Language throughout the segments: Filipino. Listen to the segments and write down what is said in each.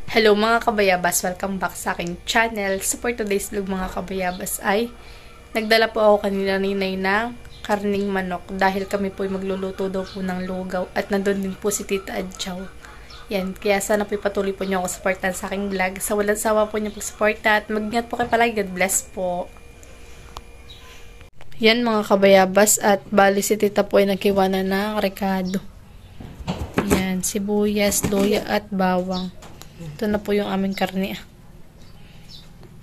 Hello mga kabayabas! Welcome back sa aking channel. So for today's vlog mga kabayabas ay nagdala po ako kanila ni Nay ng karning manok dahil kami po ay magluluto daw po ng lugaw at nandun din po si Tita Adjaw. Yan, kaya sana po patuloy po niyo ako supportan sa aking vlog. Sa walang sawa po niyo pag-suporta at mag-ingat po kayo palagi. God bless po! Yan mga kabayabas at bali si Tita po ay nagkiwana ng rekado. Yan, sibuyas, luya at bawang. Ito na po yung aming karne.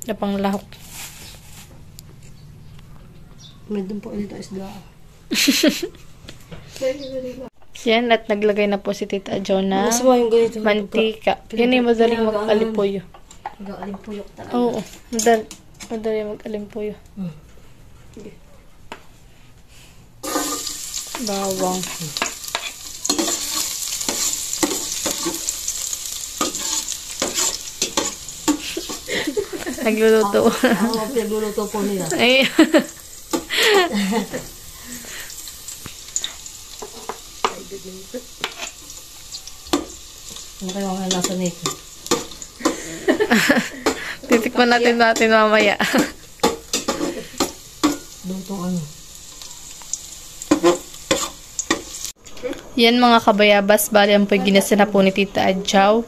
Na panglahok. May doon po ulit ang isda. Yan, at naglagay na po si Tita Adjaw na mantika. Yan ay madaling mag-alimpuyo. Mag-alimpuyo talaga. Oo, madaling mag-alimpuyo. Bawang. Nagluluto. Ako pinagluluto po nila. Ay. Ano kayo ang nasa nito? Titikman natin mamaya. Lutong ano? Yan mga kabayabas, bali ang ginasa na po ni Tita Adjaw.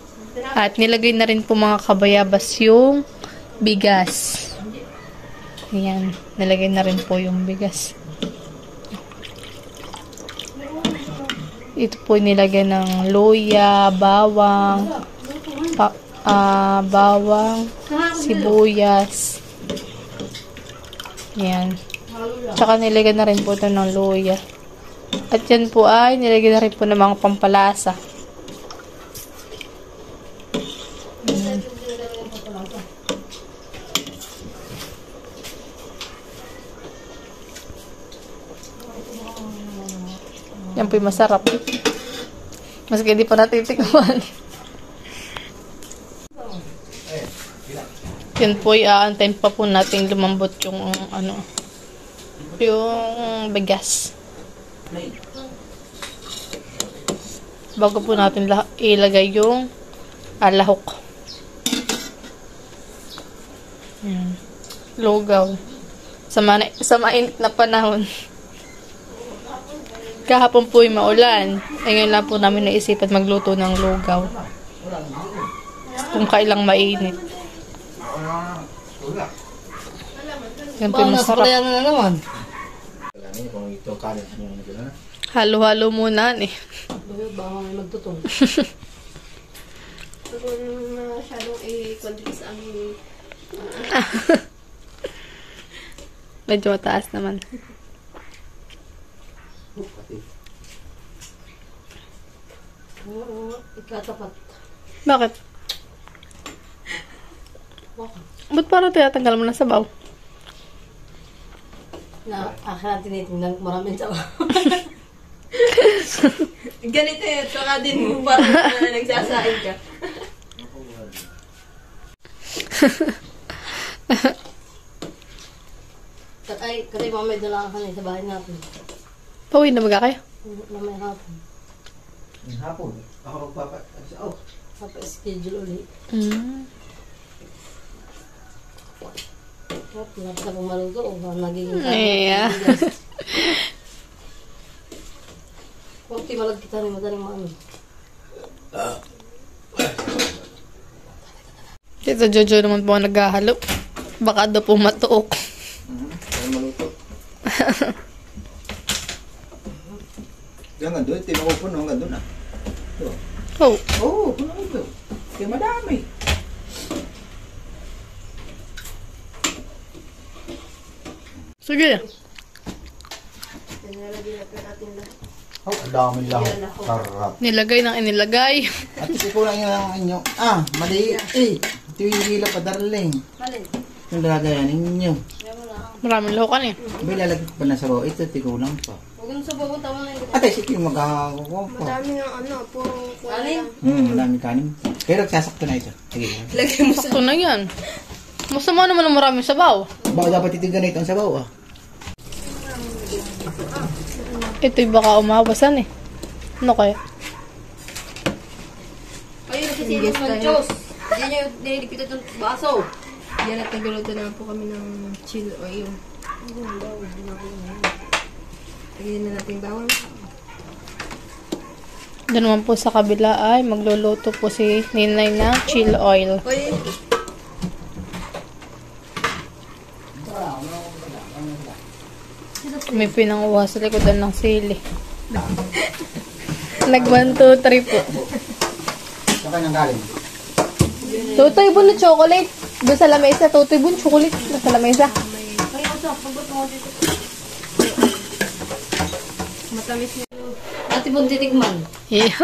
At nilagay na rin po mga kabayabas yung bigas. Ayan, nilagay na rin po yung bigas. Ito po nilagay ng luya, bawang, sibuyas. Ayan. Tsaka nilagay na rin po ito ng luya. At yan po ay nilagay na rin po ng mga pampalasa. Yan po yung masarap. Maski hindi pa natitikman. Yan po, aantayin pa po natin lumambot yung yung bigas. Bago po natin ilagay yung lahok. Yan. Lugaw. Sa mainit na panahon. Kahapon po ay maulan. Ngayon lang po namin naisipan magluto ng lugaw. Kung kailang mainit. Yan po yung masarap. Na naman. Halo-halo muna eh. Baka may magtutong. Kung masyadong i-convince ang Medyo mataas naman. Ikatapat. Bakit? Ba't parang tinatanggal mo na sabaw? Akala tinitingnan ko maraming sabaw. ganito eh, saka din mo parang nagsasain ka. Kasi mamay dala ka sa bahay natin. Pauwi na baga kayo? Mamay hapon. Hapon? Ako Papa-schedule ulit. Lapit na pumaluto o ba nagiging Yeah. Huwag timalag kita rin madaling maano. Tito Jojo naman po naghahalo. Baka daw po matuok. Ay maluto. Hanggang doon, tinuupo no, hanggang doon ah. Oh. Oo, puno ito. Kaya madami. Sige. Oh, ang dami lang. Sarap. Nilagay ng inilagay. At ito ko lang yung inyo. Mali. Ito yung hila pa, darling. Yung lagayan ninyo. Maraming lahukan eh. Lalagay ko pa na sa bawa. Ito, tigulang pa. Huwag yung sabaw, tama na yun. Ate, sige yung magkakakuha pa. Madami ng puro Alin? Madaming kanin. Pero sasakto na ito. Sige. lagay mo sa... Sakto na yan. Masama naman ang maraming sabaw. Baka dapat itigan na ito ang sabaw Ito'y baka umawasan eh. Ano kaya? Ayun, kasi yung manchos. Yan yung nilipitan ng baso. Yan at nagluluto na po kami ng chill oil. Lagyan na natin bawang. Doon naman po sa kabila ay magluluto po si Ninay ng chill oil. Oy, May pinanguha sa likodan ng sili. Nag 1, 2, 3 po. Saan ka nang galing? Tutoy bun na chocolate. Doon sa lamesa. Tutoy bun chocolate. Doon sa lamesa. matamis na. Ate po titikman. Yeah.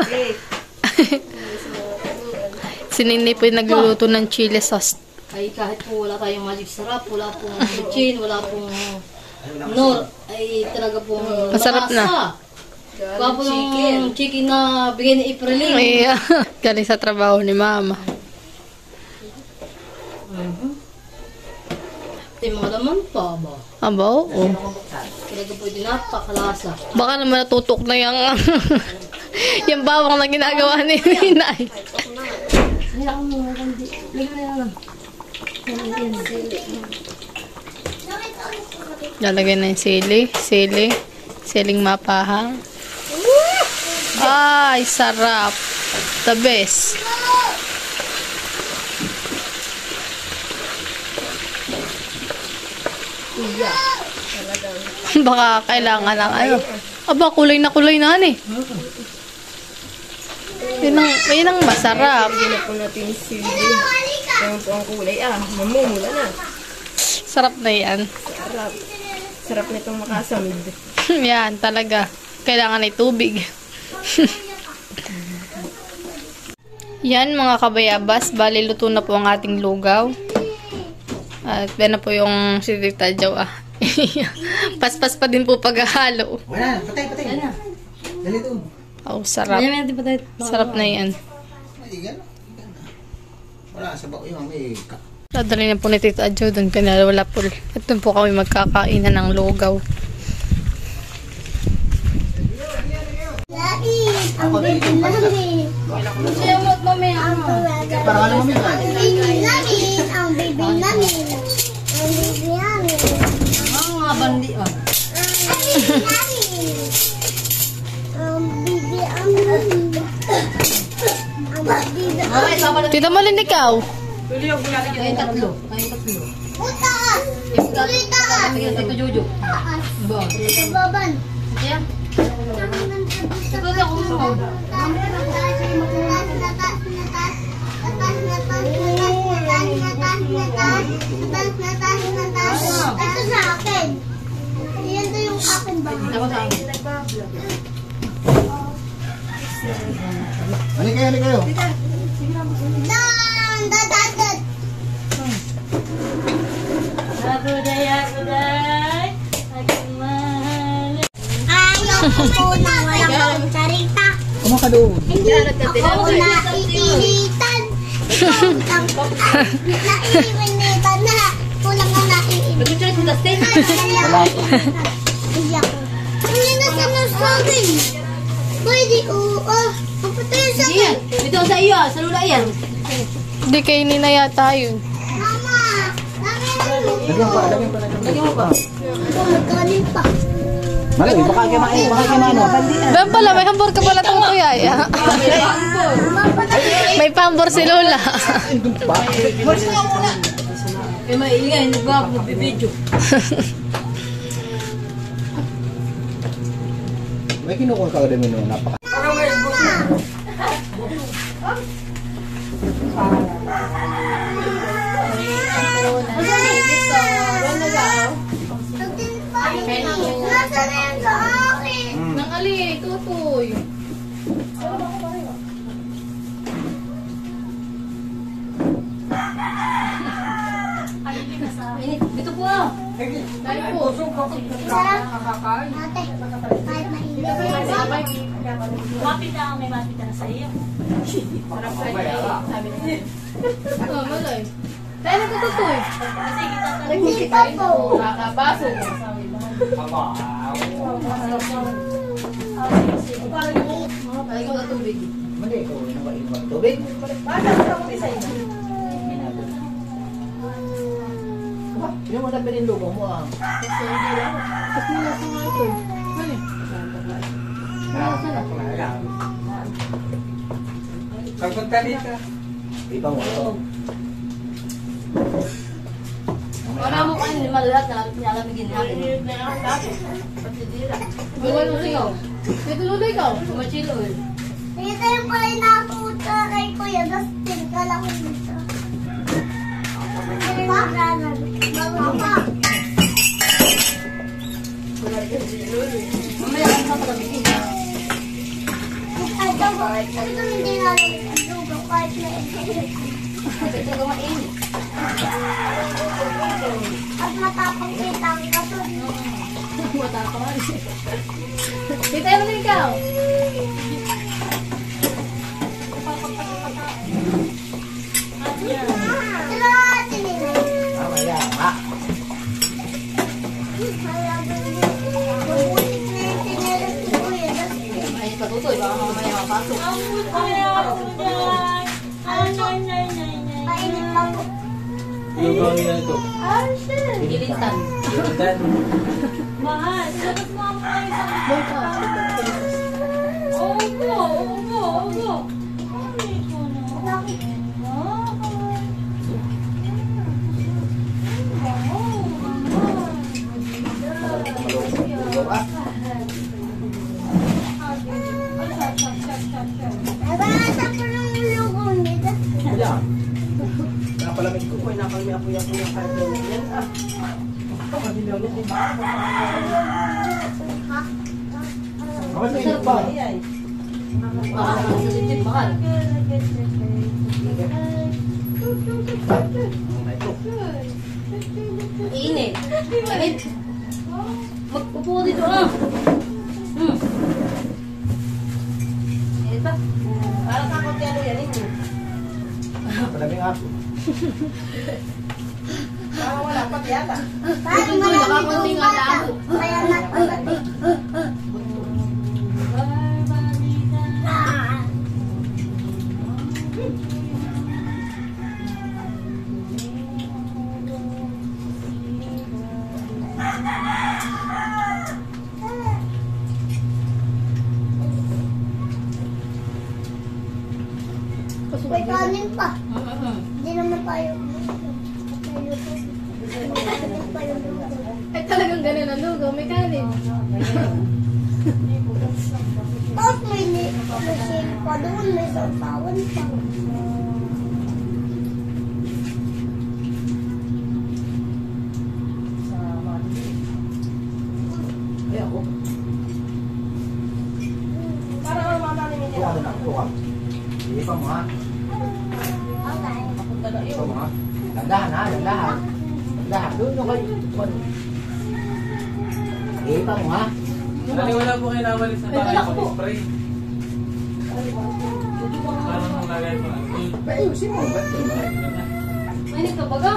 Si Ninay po yung nagluluto ng chili sauce. Ay kahit po wala tayong magic sarap, wala pong lutsin, wala pong nor, ay talaga pong Masarap na. Kaya po yung chicken na bigay ni April. Yeah. Galing sa trabaho ni Mama. Ito yung mga laman pa ba? Aba, oo. Talaga po yung napakalasa. Baka naman natutok na yung yung bawang na ginagawa ni Ninay. Hindi ako muna kandi. Lagyan na lang. Lalagay na yung sili. Siling mapahang. Ay, sarap. The best. Baka kailangan ng ano. Aba, kulay na eh. Yun ang masarap. Lagyan na po natin yung sili. Ayan po ang kulay. Mamumula na. Sarap na yan. Sarap. Sarap nitong makasamid. Yan, talaga. Kailangan ay tubig. Yan, mga kabayabas. Bali, luto na po ang ating lugaw. At yan na po yung si Tita Jo. Paspas pa din po paghahalo. Wala, patay. Dali doon. Oh, sarap. Ayan, natin pa tayo. Sarap na yan. Ay, gano'n. Wala, sa bako yung may Dadali na po ni Tita Jo doon. Kaya wala po. At doon po kami magkakainan ng lugaw. Ako din yung pasta. Siya mo at mamaya. Para alam mo ba? Ang baby namin. Ang mga bandi ah. Mamaya, sama na. Tita Malin, ikaw. Kayong tatlo. Utas! Ulitas! Kayong Tito Jojo. Ba? Baban! Kaya? Ito ako mo. Ito sa akin. Yan to yung akin ba? Ako sa akin. Ano kayo? Dan! Dadadat! Ayaw ko po na walang sarita. Kumaka doon. Hindi ako naiinitan. Ikaw ang naiinitan na. Kulang ang naiinitan. Mag-try sa Dustin. Wala ko. Hindi ako. Hindi na sinasabing. Pwede oo. Papatay sa Sige yan. Ito sa iyo. Sa lula yan. Hindi kayo nina yata yun. Mama. Lagyan pa. Lagyan mo pa. Ito magkanin pa. Malay, baka kimano. Ben pala, may hambor ka pala itong kuya. May pambor si Lola. Eh, maingay. Nagbibidyo. May kinukuha ka rin mo. Napaka. Nasa na yan sa akin. Nang ali, tutoy. Dito po ah. Ate, kahit mainit. Oh, malay. Tayo na tutoy. Hindi pa po. Nakabaso. Palagyan ko na tubig. Mali ko. Tubig. ba? Yung wala pinilugong mo ah. Kasi hindi lang. Kasi nasa nga ito. Ano? Pagpunta dito. Ibang wala. Wala mo kayo ni Malulat na nilalamigin natin. Gawin mo ikaw. Ito lulo ikaw. Kumachilo eh. Ito yung pala nakuta kay Kuya Dustin. Kala ko dito. Baka. Mamaya ka sa palamigin. Ay, ito hindi nalang ang lugaw kahit may Ito ka mainit. at matapang kita ang kasun. Matapang. Kita mo na ikaw. Sila natin nila. Kaya nga. Mabulit na yung tinelas ni Kuya Dustin. Ay, patutoy. Baka mamaya mapasok. Mainit pa po. Lugaw nila ito. Gilintan. Gilitan. Lugaw ah. Nagkakasa po ng lugaw ni Dustin. Kaya. Napalamig ko. Uy, nakalmiyak-uyak ko yung karton yan. Ah. Madilaw na si Baka. Masarap ba? Ayan. Mahal. Sensitive, mahal. Init. Init. Magpupo dito ah. Init ba? Parang kakot yan yan. Malamig ah. Parang wala pa yata. Parang marami kong bata. Kaya natulad. May kanin pa. Hindi naman tayo. Ay, talagang ganun ang lugaw. May kanin. Tapos may sili pa doon. May sausawan pa. Ay, ako. Parang ang mga namin Ito ano na. Ito ka. Hindi pa mo ha. Okay. Papunta na Ito yun. mo ha. Landahan ha. Landahan. Landahan. Doon nyo kayo. Hindi pa mo ha. Dali, wala po kayo nawalis na tayo pag-spray. Parang nalagay pa. Ayusin mo. Ba't ito ba? Mainit ka baga?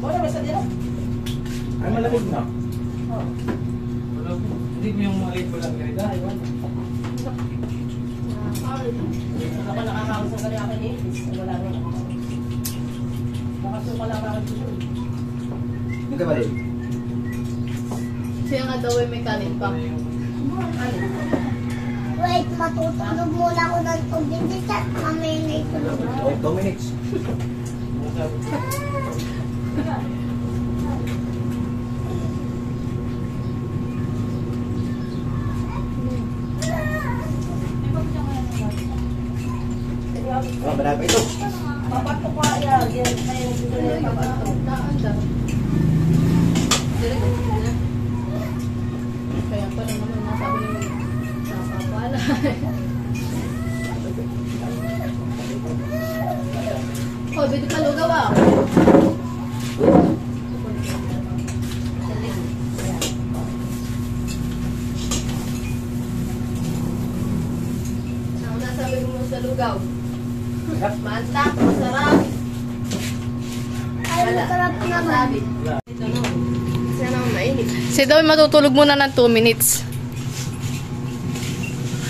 Wala ba sa dito? Ay malamig na. Wala po. Hindi po yung maliit ko lang ganito. Ako nakakawin sa kanya akin eh. Wala na. Nakasuka lang ako dito. Hindi ka mali. Siya nga daw ay may kanin pa. Wait, matutulog muna ako ng tubig. Hindi chat. Mamaya na itulog. Oh, 2 minutes. Oh, marami pa ito. Papatok ko yan. Yan tayo yung papatok. Naanda. Kaya pala naman nasabi ng napapala. Oh, dito ka lugaw ah. Ano nasabi mo sa lugaw? Mantak, masarap. Ay, masarap naman. Siya naman mainit. Si daw matutulog muna ng 2 minutes.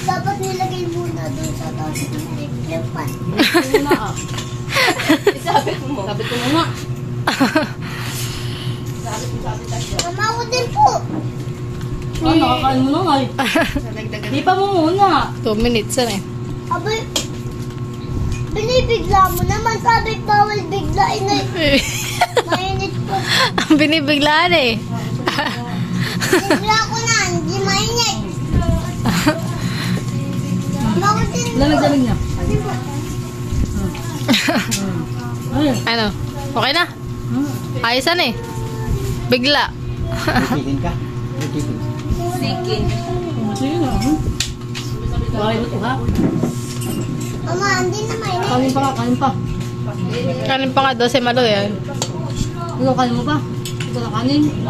Dapat nilagay muna doon sa taas ng electric fan. Muna ah. Sabit mo. Sabit mo muna. Oh, nakakain mo na nga eh. Di pa mo muna. 2 minutes na eh. Abay, binibigla mo naman. Sabi bawal biglain na. Mainit po. Ang binibiglaan eh. Bigla ko na, hindi mainit. Bakit din? Lamig-lamig niya. Ay, Ano? Okay na? Ayosan eh. Bigla. Chicken ka? Chicken. sige na. Bakit mo ito ha? Mama, hindi na mainit. Kanin pa ka, kanin pa. Kanin pa nga 12 malo yan. Ikaw kanin mo pa. Ikaw na kanin.